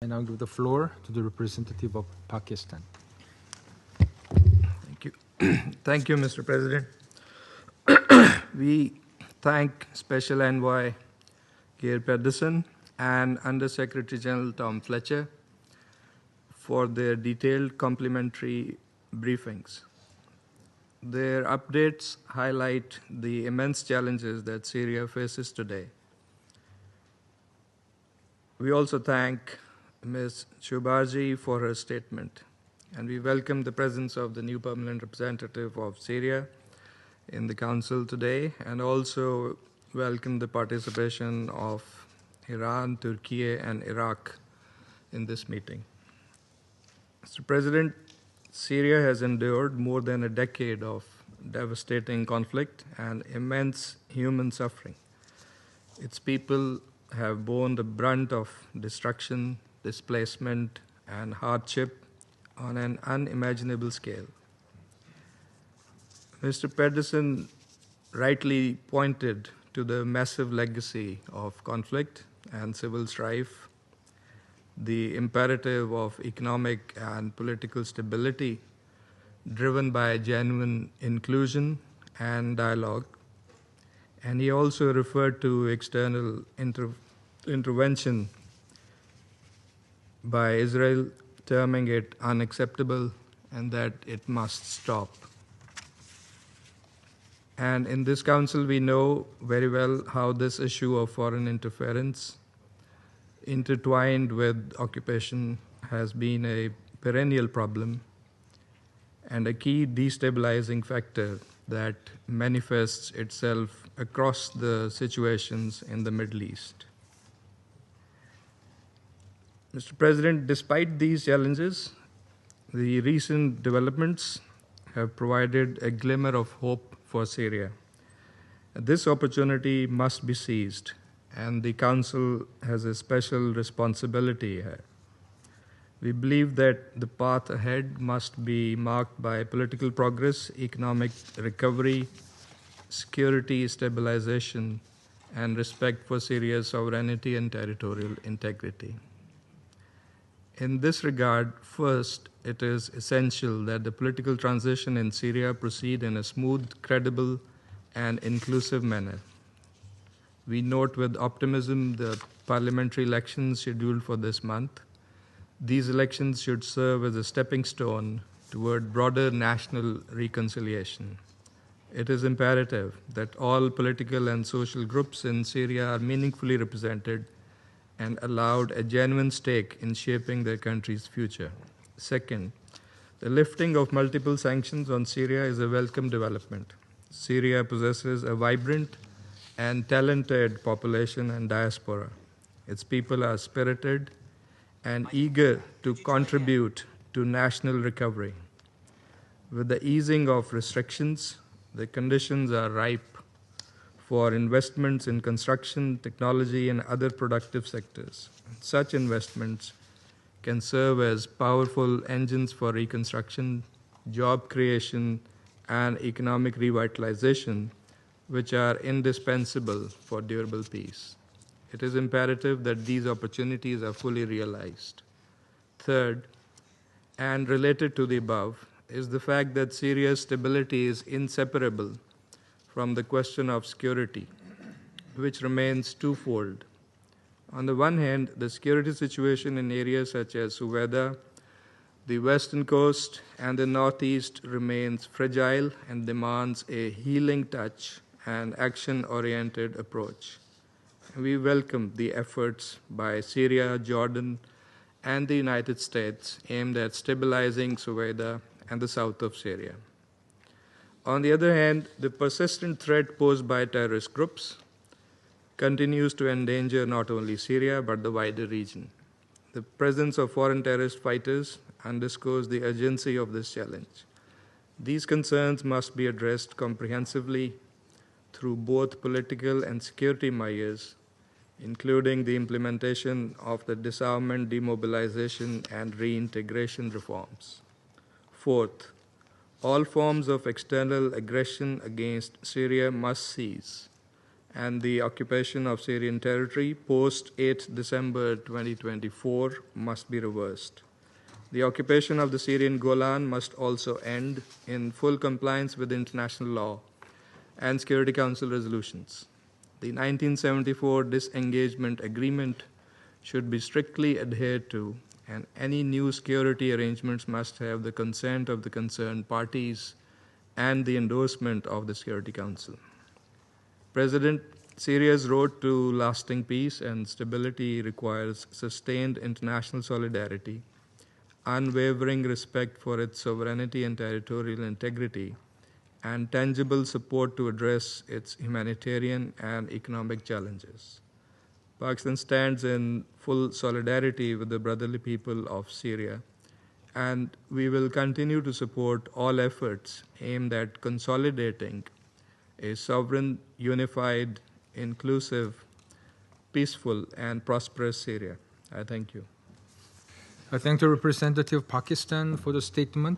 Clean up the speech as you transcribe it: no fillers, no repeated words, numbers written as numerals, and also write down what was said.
now give the floor to the representative of Pakistan. Thank you. Thank you, Mr. President. We thank Special Envoy Geir Pedersen and Undersecretary General Tom Fletcher for their detailed complimentary briefings. Their updates highlight the immense challenges that Syria faces today. We also thank Ms. Shubarji for her statement, and we welcome the presence of the new permanent representative of Syria in the Council today, and also welcome the participation of Iran, Turkey, and Iraq in this meeting. Mr. President, Syria has endured more than a decade of devastating conflict and immense human suffering. Its people have borne the brunt of destruction, displacement, and hardship on an unimaginable scale. Mr. Pedersen rightly pointed to the massive legacy of conflict and civil strife, the imperative of economic and political stability driven by genuine inclusion and dialogue. And he also referred to external intervention by Israel, terming it unacceptable and that it must stop. And in this council, we know very well how this issue of foreign interference intertwined with occupation has been a perennial problem and a key destabilizing factor that manifests itself across the situations in the Middle East. Mr. President, despite these challenges, the recent developments have provided a glimmer of hope for Syria. This opportunity must be seized, and the Council has a special responsibility here. We believe that the path ahead must be marked by political progress, economic recovery, security stabilization, and respect for Syria's sovereignty and territorial integrity. In this regard, first, it is essential that the political transition in Syria proceed in a smooth, credible, and inclusive manner. We note with optimism the parliamentary elections scheduled for this month. These elections should serve as a stepping stone toward broader national reconciliation. It is imperative that all political and social groups in Syria are meaningfully represented and allowed a genuine stake in shaping their country's future. Second, the lifting of multiple sanctions on Syria is a welcome development. Syria possesses a vibrant and talented population and diaspora. Its people are spirited and eager to contribute to national recovery. With the easing of restrictions, the conditions are ripe for investments in construction, technology, and other productive sectors. Such investments can serve as powerful engines for reconstruction, job creation, and economic revitalization, which are indispensable for durable peace. It is imperative that these opportunities are fully realized. Third, and related to the above, is the fact that Syria's stability is inseparable from the question of security, which remains twofold. On the one hand, the security situation in areas such as Huwaida, the western coast, and the northeast remains fragile and demands a healing touch and action-oriented approach. We welcome the efforts by Syria, Jordan, and the United States aimed at stabilizing Huwaida and the south of Syria. On the other hand, the persistent threat posed by terrorist groups continues to endanger not only Syria but the wider region. The presence of foreign terrorist fighters underscores the urgency of this challenge. These concerns must be addressed comprehensively through both political and security measures, including the implementation of the disarmament, demobilization, and reintegration reforms. Fourth, all forms of external aggression against Syria must cease, and the occupation of Syrian territory post 8 December 2024 must be reversed. The occupation of the Syrian Golan must also end in full compliance with international law and Security Council resolutions. The 1974 disengagement agreement should be strictly adhered to, and any new security arrangements must have the consent of the concerned parties and the endorsement of the Security Council. President, Syria's road to lasting peace and stability requires sustained international solidarity, unwavering respect for its sovereignty and territorial integrity, and tangible support to address its humanitarian and economic challenges. Pakistan stands in full solidarity with the brotherly people of Syria, and we will continue to support all efforts aimed at consolidating a sovereign, unified, inclusive, peaceful, and prosperous Syria. I thank you. I thank the representative of Pakistan for the statement.